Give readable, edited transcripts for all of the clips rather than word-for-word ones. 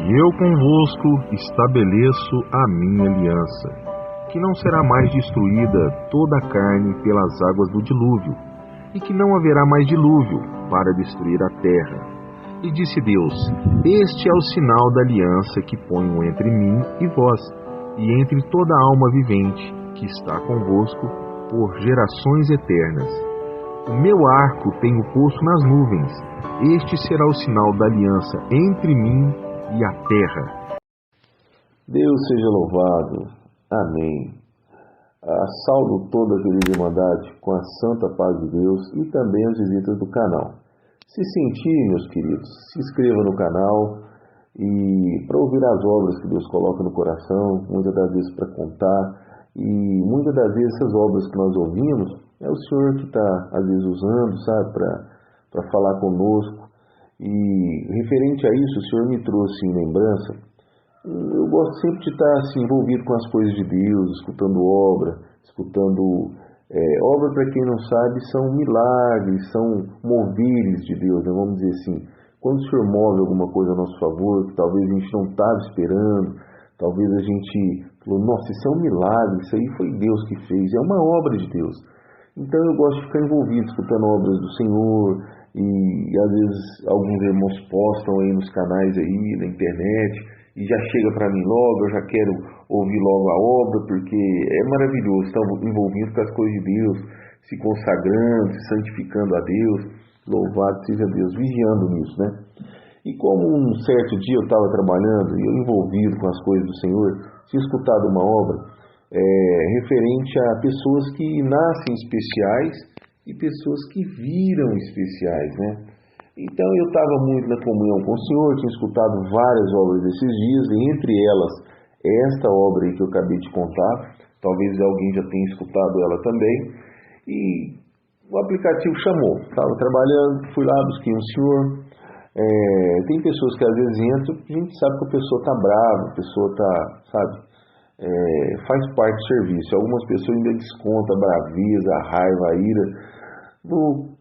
eu convosco estabeleço a minha aliança, que não será mais destruída toda a carne pelas águas do dilúvio, e que não haverá mais dilúvio para destruir a terra. E disse Deus: este é o sinal da aliança que ponho entre mim e vós, e entre toda alma vivente que está convosco por gerações eternas. O meu arco tenho posto nas nuvens, este será o sinal da aliança entre mim e a terra. Deus seja louvado. Amém. Saúdo toda a querida Irmandade com a santa paz de Deus e também as visitas do canal. Se sentir, meus queridos, se inscreva no canal e para ouvir as obras que Deus coloca no coração, muitas das vezes para contar, e muitas das vezes essas obras que nós ouvimos é o Senhor que está às vezes usando, sabe, para falar conosco. E referente a isso, o Senhor me trouxe em lembrança. Eu gosto sempre de estar assim, envolvido com as coisas de Deus, escutando obra. Obra, para quem não sabe, são milagres, são moveres de Deus, né? Vamos dizer assim. Quando o Senhor move alguma coisa a nosso favor, que talvez a gente não estava esperando, talvez a gente falou, nossa, isso é um milagre, isso aí foi Deus que fez, é uma obra de Deus. Então eu gosto de ficar envolvido, escutando obras do Senhor, e às vezes alguns irmãos postam aí nos canais aí, na internet, e já chega para mim logo, eu já quero ouvir logo a obra, porque é maravilhoso estar envolvido com as coisas de Deus, se consagrando, se santificando a Deus, louvado seja Deus, vigiando nisso, né? E como um certo dia eu estava trabalhando, e eu envolvido com as coisas do Senhor, tinha escutado uma obra referente a pessoas que nascem especiais e pessoas que viram especiais, né? Então eu estava muito na comunhão com o Senhor, tinha escutado várias obras desses dias, e entre elas esta obra aí que eu acabei de contar, talvez alguém já tenha escutado ela também, e o aplicativo chamou, estava trabalhando, fui lá, busquei um senhor. Tem pessoas que às vezes entram, a gente sabe que a pessoa está brava, a pessoa está, sabe, faz parte do serviço. Algumas pessoas ainda descontam a braveza, a raiva, a ira do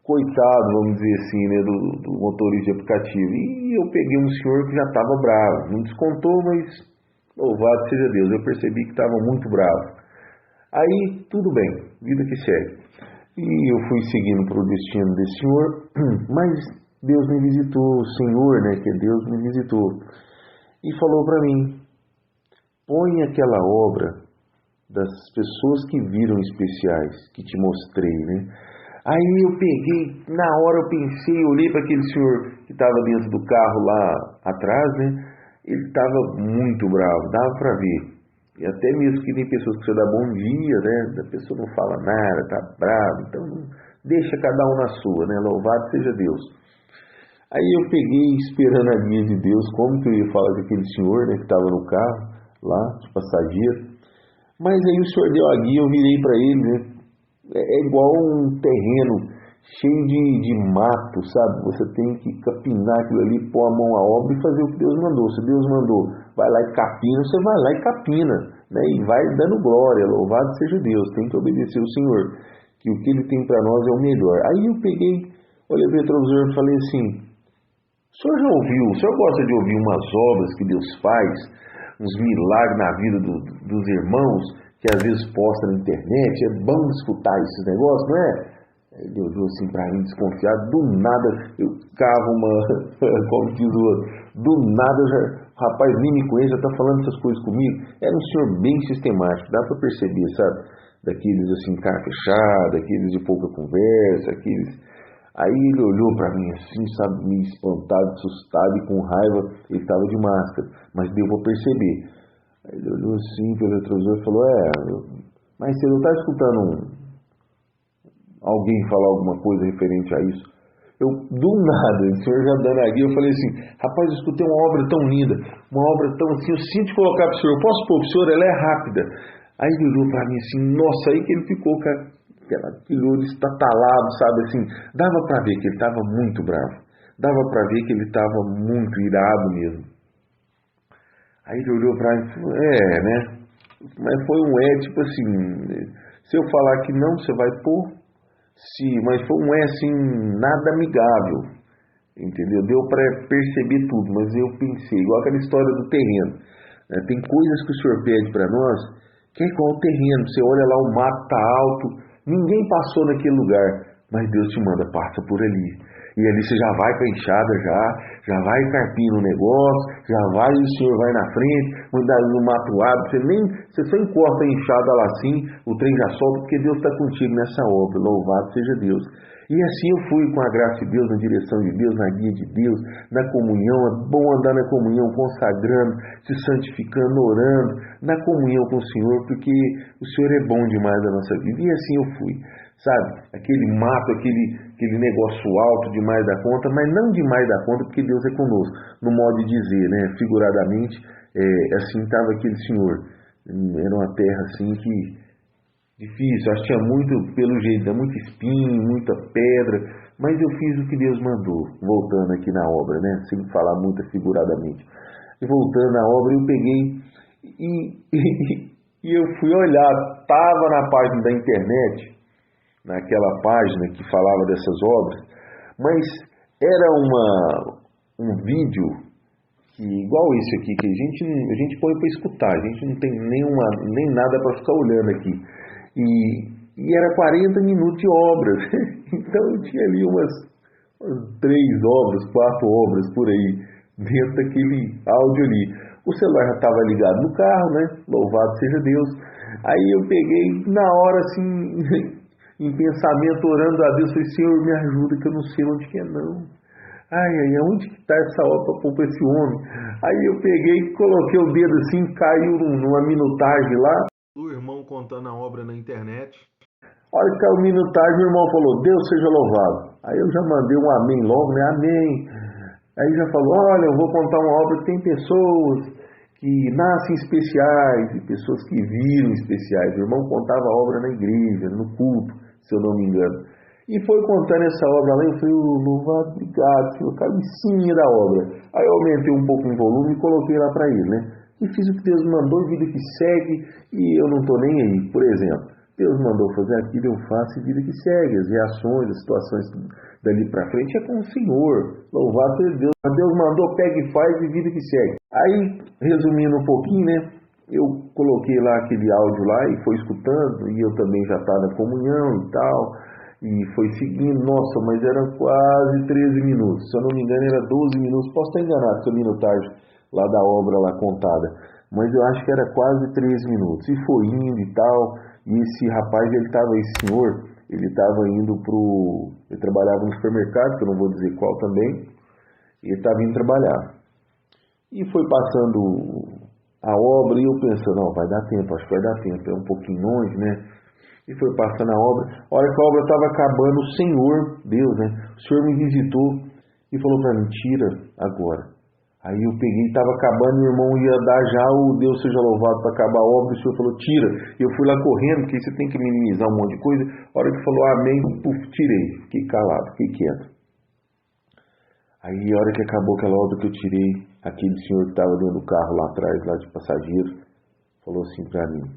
coitado, vamos dizer assim, né, do motorista de aplicativo. E eu peguei um senhor que já estava bravo, não descontou, mas louvado seja Deus, eu percebi que estava muito bravo. Aí, tudo bem, vida que segue. E eu fui seguindo para o destino desse senhor, mas Deus me visitou, o Senhor, né, que é Deus, me visitou e falou para mim: põe aquela obra das pessoas que viram especiais, que te mostrei, né? Aí eu peguei, na hora eu pensei, olhei para aquele senhor que estava dentro do carro lá atrás, né? Ele estava muito bravo, dava para ver. E até mesmo que tem pessoas que você dá bom dia, né? A pessoa não fala nada, tá bravo, então deixa cada um na sua, né? Louvado seja Deus. Aí eu peguei, esperando a guia de Deus, como que eu ia falar com aquele senhor, né, que estava no carro, lá, de passageiro. Mas aí o senhor deu a guia, eu virei para ele, né? É igual um terreno cheio de mato, sabe? Você tem que capinar aquilo ali, pôr a mão à obra e fazer o que Deus mandou. Se Deus mandou, vai lá e capina, você vai lá e capina, né? E vai dando glória, louvado seja Deus. Tem que obedecer o Senhor, que o que Ele tem para nós é o melhor. Aí eu peguei, olhei para o retrovisor e falei assim: o senhor já ouviu, o senhor gosta de ouvir umas obras que Deus faz, uns milagres na vida dos irmãos, que às vezes posta na internet? É bom escutar esses negócios, não é? Ele olhou assim para mim, desconfiado. Do nada, eu cavo como diz o outro, do nada eu já, rapaz, nem me conhece, já está falando essas coisas comigo. Era um senhor bem sistemático, dá para perceber, sabe? Daqueles assim, cara fechada, aqueles de pouca conversa, aqueles... Aí ele olhou para mim assim, sabe, meio espantado, assustado e com raiva. Ele estava de máscara, mas deu para perceber. Aí ele olhou assim pelo retrovisor e falou: mas você não está escutando alguém falar alguma coisa referente a isso? Eu, do nada, o senhor já dando a guia, eu falei assim: rapaz, eu escutei uma obra tão linda, uma obra tão assim, eu sinto colocar para o senhor, eu posso pôr para o senhor, ela é rápida. Aí ele olhou para mim assim, nossa, aí que ele ficou, cara, aquele olho estatalado, sabe, assim, dava para ver que ele estava muito bravo, dava para ver que ele estava muito irado mesmo. Aí ele olhou para mim e falou: né, mas foi um tipo assim, se eu falar que não, você vai pôr? Sim, mas foi um assim, nada amigável. entendeu? Deu para perceber tudo, mas eu pensei, igual aquela história do terreno, né? Tem coisas que o Senhor pede para nós, que é igual o terreno, você olha lá, o mato está alto, ninguém passou naquele lugar, mas Deus te manda, passa por ali. E ali você já vai com a enxada, já vai carpindo o negócio, já vai, o Senhor vai na frente, manda no mato árido, você só encosta a enxada lá assim, o trem já solta, porque Deus está contigo nessa obra, louvado seja Deus. E assim eu fui com a graça de Deus, na direção de Deus, na guia de Deus, na comunhão. É bom andar na comunhão, consagrando, se santificando, orando, na comunhão com o Senhor, porque o Senhor é bom demais na nossa vida. E assim eu fui, sabe? Aquele mato, aquele negócio alto demais da conta, mas não demais da conta, porque Deus é conosco. No modo de dizer, né? Figuradamente, assim estava aquele Senhor. Era uma terra assim que... difícil, acho que tinha muito, pelo jeito, muito espinho, muita pedra, mas eu fiz o que Deus mandou, voltando aqui na obra, né? Sem falar muito figuradamente. E voltando na obra, eu peguei e eu fui olhar, estava na página da internet, naquela página que falava dessas obras, mas era um vídeo que, igual esse aqui, que a gente põe para escutar, a gente não tem nem nada para ficar olhando aqui. E era 40 minutos de obras. Então eu tinha ali umas 3 obras, 4 obras por aí, dentro daquele áudio ali. O celular já estava ligado no carro, né? Louvado seja Deus. Aí eu peguei, na hora assim, em pensamento, orando a Deus, falei, Senhor, me ajuda, que eu não sei onde que é não. Ai, onde que está essa obra para esse homem? Aí eu peguei, coloquei o dedo assim, caiu numa minutagem lá. O irmão contando a obra na internet. A hora que caiu a minutagem, o irmão falou, Deus seja louvado. Aí eu já mandei um amém logo, né? Amém. Aí já falou, olha, eu vou contar uma obra que tem pessoas que nascem especiais e pessoas que viram especiais. O irmão contava a obra na igreja, no culto, se eu não me engano. E foi contando essa obra lá, eu falei, louvado, obrigado, Senhor, cabecinha da obra. Aí eu aumentei um pouco o volume e coloquei lá para ele, né? E fiz o que Deus mandou, vida que segue, e eu não estou nem aí. Por exemplo, Deus mandou fazer aquilo, eu faço e vida que segue. As reações, as situações dali para frente é com o Senhor. Louvado seja Deus. Deus mandou, pega e faz e vida que segue. Aí, resumindo um pouquinho, né? Eu coloquei lá aquele áudio lá e foi escutando, e eu também já estava na comunhão e tal, e foi seguindo, nossa, mas era quase 13 minutos. Se eu não me engano, era 12 minutos. Posso estar enganado, essa minutagem lá da obra lá contada, mas eu acho que era quase 13 minutos, e foi indo e tal, e esse rapaz, esse senhor, ele estava indo ele trabalhava no supermercado, que eu não vou dizer qual também, e ele estava indo trabalhar, e foi passando a obra, e eu pensando, não, vai dar tempo, acho que vai dar tempo, é um pouquinho longe, né, e foi passando a obra, a hora que a obra estava acabando, o Senhor, Deus, né, o Senhor me visitou, e falou para mim, tira agora. Aí eu peguei, estava acabando, meu irmão ia dar já o Deus seja louvado para acabar a obra, o Senhor falou, tira. Eu fui lá correndo, porque você tem que minimizar um monte de coisa. A hora que falou amém, puf, tirei. Fiquei calado, fiquei quieto. Aí a hora que acabou aquela obra que eu tirei, aquele senhor que estava dentro do carro lá atrás, lá de passageiro, falou assim para mim,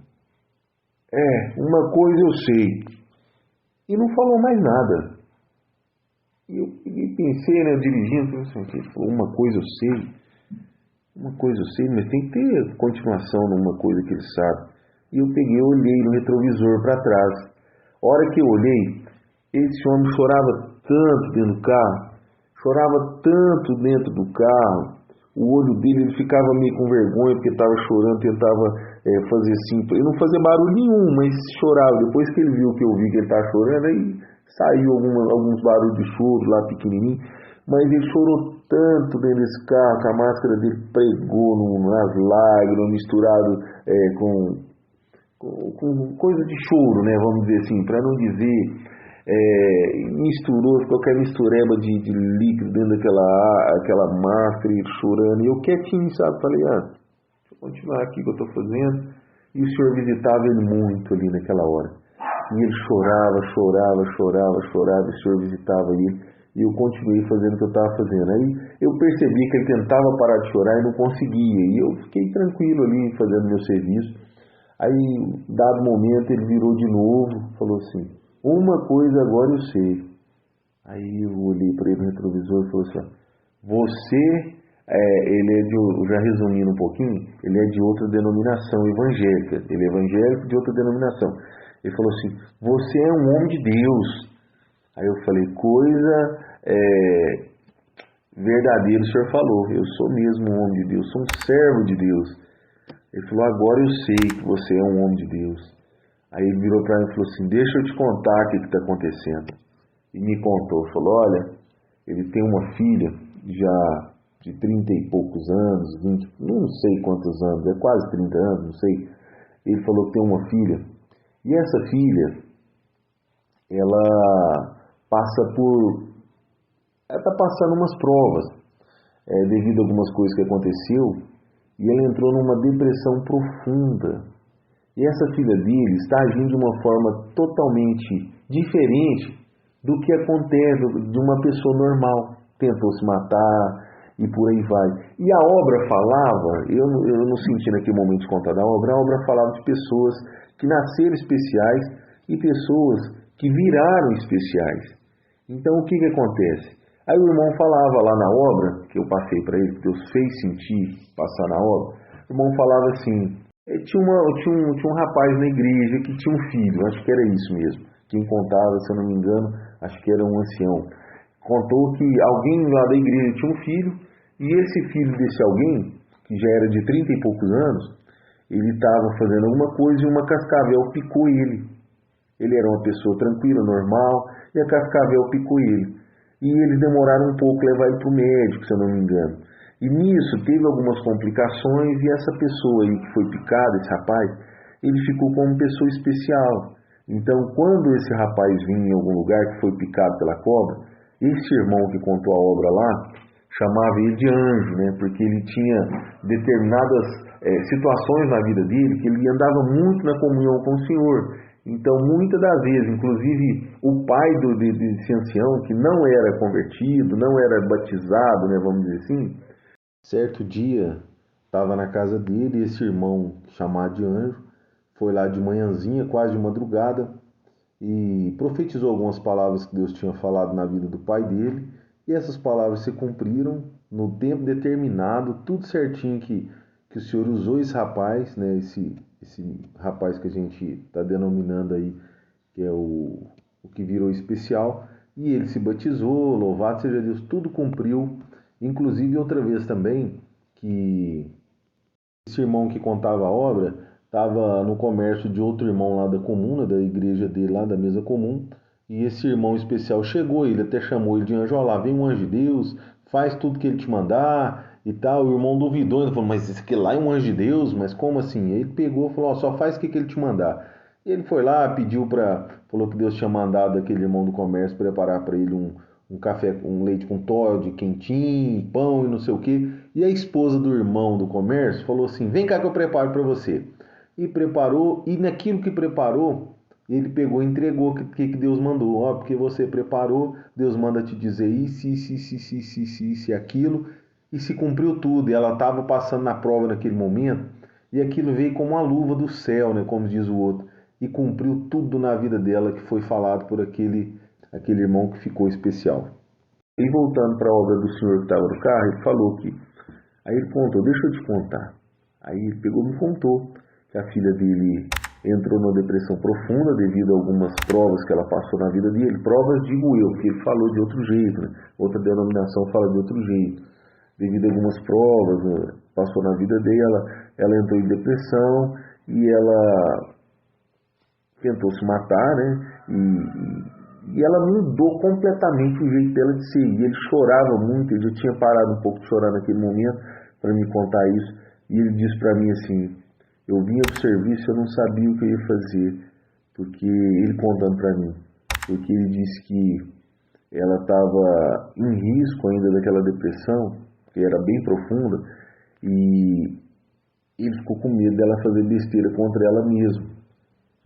uma coisa eu sei. E não falou mais nada. E eu pensei, né, dirigindo, ele falou, uma coisa eu sei, mas tem que ter continuação numa coisa que ele sabe. E eu peguei, olhei no retrovisor para trás. A hora que eu olhei, esse homem chorava tanto dentro do carro, o olho dele, ele ficava meio com vergonha, porque estava chorando, tentava fazer assim, ele não fazia barulho nenhum, mas chorava. Depois que ele viu que eu vi que ele estava chorando, aí saiu alguns barulhos de choro lá pequenininho, mas ele chorou tanto dentro desse carro, que a máscara dele pregou nas lágrimas, misturado com coisa de choro, né, vamos dizer assim, para não dizer, misturou, qualquer mistureba de líquido dentro daquela máscara, ele chorando, e eu quietinho, sabe, falei, deixa eu continuar aqui o que eu estou fazendo, e o Senhor visitava ele muito ali naquela hora. E ele chorava, e o Senhor visitava ele, e eu continuei fazendo o que eu estava fazendo. Aí eu percebi que ele tentava parar de chorar e não conseguia, e eu fiquei tranquilo ali, fazendo meu serviço. Aí, dado momento, ele virou de novo, falou assim, uma coisa agora eu sei, Aí eu olhei para ele no retrovisor e falei assim, você, já resumindo um pouquinho, ele é de outra denominação evangélica, ele é evangélico de outra denominação. Ele falou assim, você é um homem de Deus. Aí eu falei, coisa verdadeira o senhor falou, eu sou mesmo um homem de Deus, sou um servo de Deus. Ele falou, agora eu sei que você é um homem de Deus. Aí ele virou para mim e falou assim, deixa eu te contar o que está acontecendo. E me contou, falou, olha, ele tem uma filha já de 30 e poucos anos, 20, não sei quantos anos, é quase 30 anos, não sei. Ele falou que tem uma filha, e essa filha, ela está passando umas provas, devido a algumas coisas que aconteceu, e ela entrou numa depressão profunda. E essa filha dele está agindo de uma forma totalmente diferente do que acontece de uma pessoa normal. Tentou se matar e por aí vai. E a obra falava, eu não senti naquele momento de contar da obra, a obra falava de pessoas que nasceram especiais e pessoas que viraram especiais. Então o que acontece? Aí o irmão falava lá na obra, que eu passei para ele, que Deus fez sentir passar na obra, o irmão falava assim, tinha um rapaz na igreja que tinha um filho, acho que era isso mesmo. Quem contava, se eu não me engano, acho que era um ancião. Contou que alguém lá da igreja tinha um filho, e esse filho desse alguém, que já era de 30 e poucos anos, ele estava fazendo alguma coisa e uma cascavel picou ele. Ele era uma pessoa tranquila, normal, e a cascavel picou ele. E eles demoraram um pouco a levar ele para o médico, se eu não me engano. E nisso teve algumas complicações, e essa pessoa aí que foi picada, esse rapaz, ele ficou como pessoa especial. Então, quando esse rapaz vinha em algum lugar que foi picado pela cobra, esse irmão que contou a obra lá, chamava ele de anjo, né? Porque ele tinha determinadas situações na vida dele que ele andava muito na comunhão com o Senhor. Então, muitas das vezes, inclusive o pai desse ancião, que não era convertido, não era batizado, né, vamos dizer assim, certo dia estava na casa dele, e esse irmão chamado de anjo foi lá de manhãzinha, quase de madrugada, e profetizou algumas palavras que Deus tinha falado na vida do pai dele, e essas palavras se cumpriram no tempo determinado, tudo certinho que o Senhor usou esse rapaz, né, esse rapaz que a gente está denominando aí, que é o que virou especial, e ele se batizou, louvado seja Deus, tudo cumpriu. Inclusive outra vez também, que esse irmão que contava a obra estava no comércio de outro irmão lá da comuna, da igreja dele lá, da mesa comum, e esse irmão especial chegou, ele até chamou ele de anjo, olha lá, vem um anjo de Deus, faz tudo que ele te mandar e tal. O irmão duvidou, ele falou, mas esse aqui lá é um anjo de Deus, mas como assim? Aí ele pegou e falou, ó, só faz o que ele te mandar. E ele foi lá, falou que Deus tinha mandado aquele irmão do comércio preparar para ele um café, um leite com Toddy quentinho, pão e não sei o que. E a esposa do irmão do comércio falou assim, vem cá que eu preparo para você. E preparou, e naquilo que preparou, ele pegou e entregou o que Deus mandou. Ó, porque você preparou, Deus manda te dizer isso, isso e aquilo. E se cumpriu tudo. E ela estava passando na prova naquele momento. E aquilo veio como uma luva do céu, né, como diz o outro. E cumpriu tudo na vida dela que foi falado por aquele irmão que ficou especial. E voltando para a obra do senhor que estava no carro, ele falou que... Aí ele contou, deixa eu te contar. Aí ele pegou e me contou que a filha dele entrou numa depressão profunda devido a algumas provas que ela passou na vida dele. Provas, digo eu, porque ele falou de outro jeito, né? Outra denominação fala de outro jeito. Devido a algumas provas, né, passou na vida dela, ela entrou em depressão e ela tentou se matar, né? E ela mudou completamente o jeito dela de ser. E ele chorava muito, ele já tinha parado um pouco de chorar naquele momento para me contar isso. E ele disse para mim assim, eu vinha pro serviço, eu não sabia o que eu ia fazer, porque ele contando para mim, porque ele disse que ela estava em risco ainda daquela depressão, que era bem profunda, e ele ficou com medo dela fazer besteira contra ela mesma.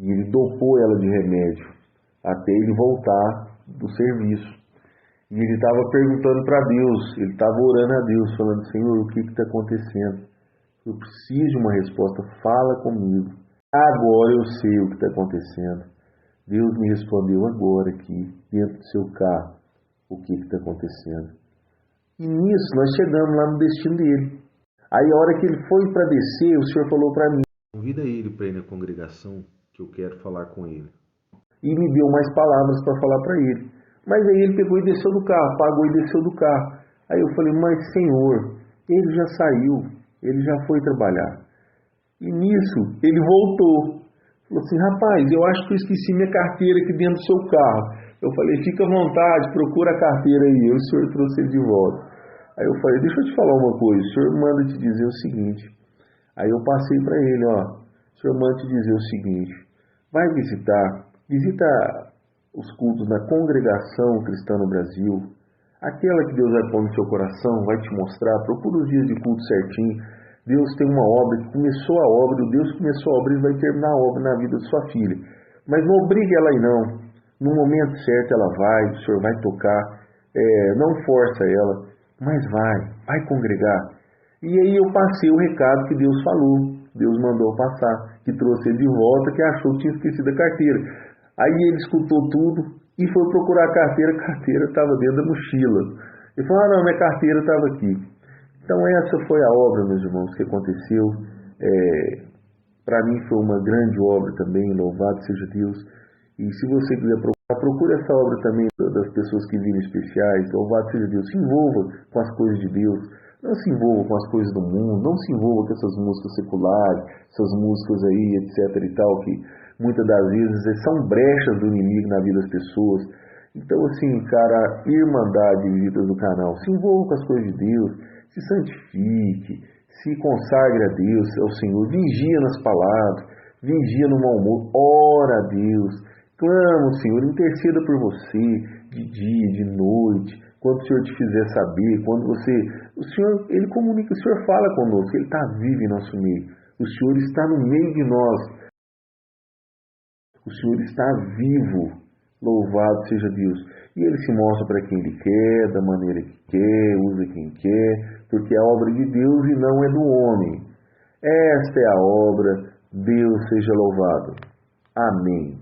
E ele dopou ela de remédio até ele voltar do serviço. E ele estava perguntando para Deus, ele estava orando a Deus, falando, Senhor, o que está acontecendo? Eu preciso de uma resposta, fala comigo. Agora eu sei o que está acontecendo. Deus me respondeu agora aqui, dentro do seu carro. o que está acontecendo. E nisso nós chegamos lá no destino dele. Aí a hora que ele foi para descer, o Senhor falou para mim: convida ele para ir na congregação, que eu quero falar com ele. E me deu mais palavras para falar para ele. Mas aí ele pegou e desceu do carro, pagou e desceu do carro. Aí eu falei: mas Senhor, ele já saiu, ele já foi trabalhar. E nisso ele voltou. Falou assim: rapaz, eu acho que eu esqueci minha carteira aqui dentro do seu carro. Eu falei: fica à vontade, procura a carteira aí. O Senhor trouxe ele de volta. Aí eu falei: deixa eu te falar uma coisa, o Senhor manda te dizer o seguinte. Aí eu passei para ele: ó, o Senhor manda te dizer o seguinte, vai visita os cultos na Congregação Cristã no Brasil, aquela que Deus vai pôr no seu coração, vai te mostrar, procura os dias de culto certinho. Deus tem uma obra, que começou a obra, o Deus que começou a obra, Ele vai terminar a obra na vida de sua filha. Mas não obrigue ela aí não. No momento certo ela vai, o Senhor vai tocar, não força ela, mas vai congregar. E aí eu passei o recado que Deus falou, Deus mandou passar, que trouxe ele de volta, que achou que tinha esquecido a carteira. Aí ele escutou tudo e foi procurar a carteira estava dentro da mochila. Ele falou: não, minha carteira estava aqui. Então essa foi a obra, meus irmãos, que aconteceu. Para mim foi uma grande obra também, louvado seja Deus. E se você quiser procurar, procure essa obra também das pessoas que vivem especiais, louvado seja Deus. Se envolva com as coisas de Deus, não se envolva com as coisas do mundo, não se envolva com essas músicas seculares, essas músicas aí, etc e tal, que muitas das vezes são brechas do inimigo na vida das pessoas. Então assim, cara, irmandade, visitas do canal, se envolva com as coisas de Deus, se santifique, se consagre a Deus, ao Senhor, vigia nas palavras, vigia no mau humor, ora a Deus, clama ao Senhor, interceda por você, de dia, de noite, quando o Senhor te fizer saber, o Senhor, Ele comunica, o Senhor fala conosco, Ele está vivo em nosso meio, o Senhor está no meio de nós, o Senhor está vivo, louvado seja Deus, e Ele se mostra para quem Ele quer, da maneira que quer, usa quem quer, porque é a obra de Deus e não é do homem. Esta é a obra, Deus seja louvado. Amém.